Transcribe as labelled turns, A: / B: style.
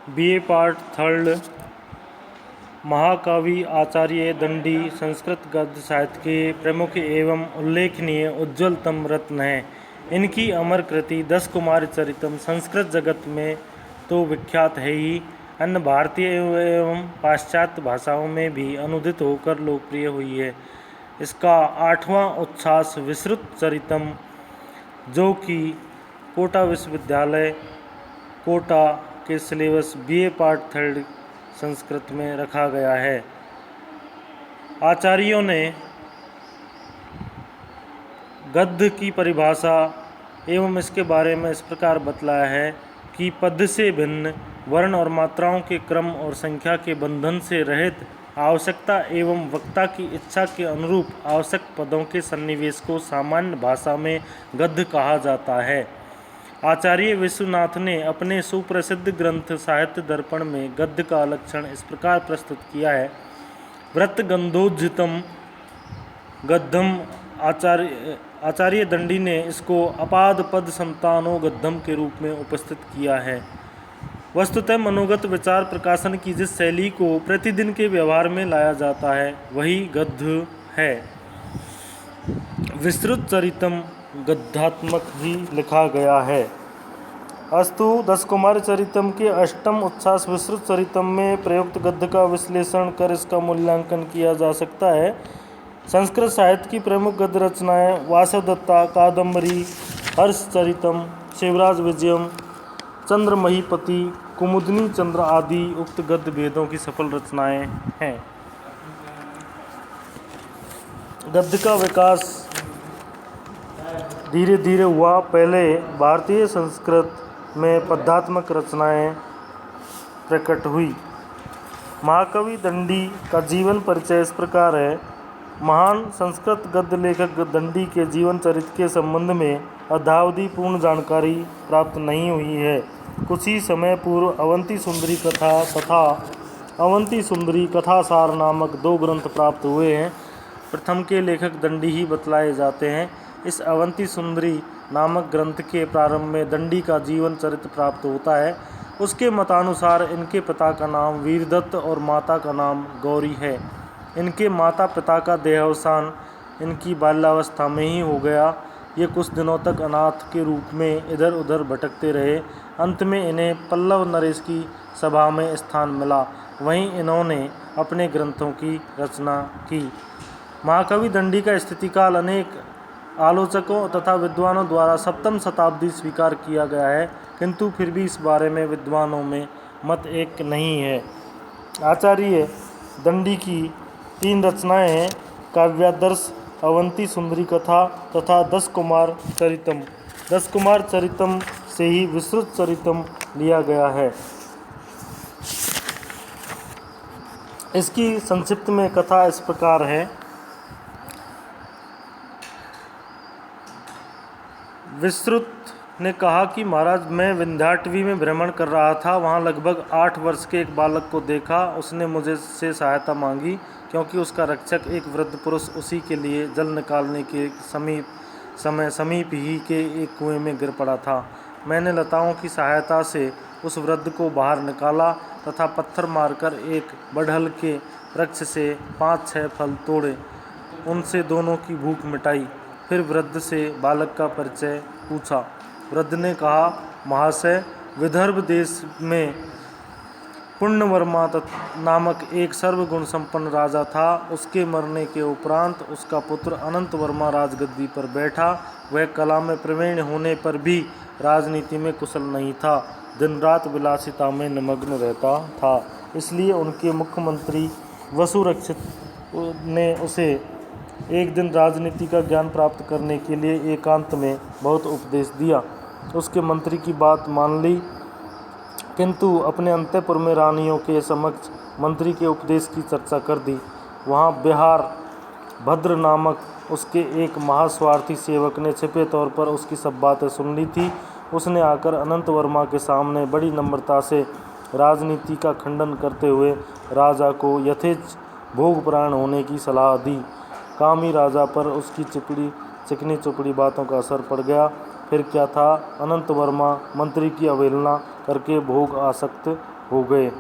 A: BA part third. महाकवि आचार्य दंडी संस्कृत गद्य साहित्य के प्रमुख एवं उल्लेखनीय उज्ज्वलतम रत्न हैं। इनकी अमर कृति 10 कुमार चरितम संस्कृत जगत में तो विख्यात है ही, अन्य भारतीय एवं पाश्चात्य भाषाओं में भी अनुदित होकर लोकप्रिय हुई है। इसका 8वां उच्छ्वास विस्तृत चरितम, जो कि कोटा विश्वविद्यालय कोटा के syllabus BA part third Sanskrit में रखा गया है। आचार्यों ने गद्य की परिभाषा एवं इसके बारे में इस प्रकार बतलाया है कि पद से भिन्न वर्ण और मात्राओं के क्रम और संख्या के बंधन से रहित आवश्यकता एवं वक्ता की इच्छा के अनुरूप आवश्यक पदों के सन्निवेश को सामान्य भाषा में गद्य कहा जाता है। आचार्य विश्वनाथ ने अपने सुप्रसिद्ध ग्रंथ साहित्य दर्पण में गद्य का लक्षण इस प्रकार प्रस्तुत किया है। व्रत गंधोज्झितम गद्यम। आचार्य दंडी ने इसको अपाद पद संतानो गद्यम के रूप में उपस्थित किया है। वस्तुतः मनोगत विचार प्रकाशन की जिस शैली को प्रतिदिन के व्यवहार में लाया जाता है वही गद्य है। विस्तृत चरितम गद्यात्मक भी लिखा गया है। अस्तु 10 कुमार चरितम के अष्टम उच्छ्वास विस्तृत चरितम में प्रयुक्त गद्य का विश्लेषण कर इसका मूल्यांकन किया जा सकता है। संस्कृत साहित्य की प्रमुख गद्य रचनाएं वासवदत्ता, कादम्बरी, हर्षचरितम, शिवराज विजयम, चंद्रमहीपति, कुमुदनी चंद्र आदि उक्त गद्य भेदों की सफल रचनाएं हैं। गद्य का विकास धीरे धीरे हुआ। पहले भारतीय संस्कृत में पद्यात्मक रचनाएं प्रकट हुई। महाकवि दंडी का जीवन परिचय इस प्रकार है। महान संस्कृत गद्य लेखक दंडी के जीवन चरित्र के संबंध में अद्यावधि पूर्ण जानकारी प्राप्त नहीं हुई है। कुछ ही समय पूर्व अवंती सुंदरी कथा तथा अवंती सुंदरी कथासार नामक 2 ग्रंथ प्राप्त हुए हैं। प्रथम के लेखक दंडी ही बतलाए जाते हैं। इस अवंती सुंदरी नामक ग्रंथ के प्रारंभ में दंडी का जीवन चरित्र प्राप्त होता है। उसके मतानुसार इनके पिता का नाम वीरदत्त और माता का नाम गौरी है। इनके माता पिता का देहावसान इनकी बाल्यावस्था में ही हो गया। ये कुछ दिनों तक अनाथ के रूप में इधर उधर भटकते रहे। अंत में इन्हें पल्लव नरेश की सभा में स्थान मिला। वहीं इन्होंने अपने ग्रंथों की रचना की। महाकवि दंडी का स्थितिकाल अनेक आलोचकों तथा विद्वानों द्वारा 7वीं शताब्दी स्वीकार किया गया है, किंतु फिर भी इस बारे में विद्वानों में मत एक नहीं है। आचार्य दंडी की 3 रचनाएं हैं, काव्यादर्श, अवंती सुंदरी कथा तथा 10 कुमार चरितम। 10 कुमार चरितम से ही विस्तृत चरितम लिया गया है। इसकी संक्षिप्त में कथा इस प्रकार है। विस्तृत ने कहा कि महाराज, मैं विंध्याटवी में भ्रमण कर रहा था। वहाँ लगभग 8 वर्ष के एक बालक को देखा। उसने मुझे से सहायता मांगी क्योंकि उसका रक्षक एक वृद्ध पुरुष उसी के लिए जल निकालने के समीप ही के एक कुएं में गिर पड़ा था। मैंने लताओं की सहायता से उस वृद्ध को बाहर निकाला तथा पत्थर मारकर एक बड़हल के वृक्ष से 5-6 फल तोड़े। उनसे दोनों की भूख मिटाई। फिर वृद्ध से बालक का परिचय पूछा। वृद्ध ने कहा, महाशय, विदर्भ देश में पुण्यवर्मा नामक एक सर्वगुण संपन्न राजा था। उसके मरने के उपरांत उसका पुत्र अनंत वर्मा राजगद्दी पर बैठा। वह कला में प्रवीण होने पर भी राजनीति में कुशल नहीं था। दिन रात विलासिता में निमग्न रहता था। इसलिए उनके मुख्यमंत्री वसुरक्षित ने उसे एक दिन राजनीति का ज्ञान प्राप्त करने के लिए एकांत में बहुत उपदेश दिया। उसके मंत्री की बात मान ली, किंतु अपने अंतःपुर में रानियों के समक्ष मंत्री के उपदेश की चर्चा कर दी। वहाँ बिहार भद्र नामक उसके एक महास्वार्थी सेवक ने छिपे तौर पर उसकी सब बातें सुन ली थी। उसने आकर अनंत वर्मा के सामने बड़ी नम्रता से राजनीति का खंडन करते हुए राजा को यथेच्छ भोगपरायण होने की सलाह दी। कामी राजा पर उसकी चिकनी चुपड़ी बातों का असर पड़ गया। फिर क्या था? अनंत वर्मा मंत्री की अवहेलना करके भोग आसक्त हो गए।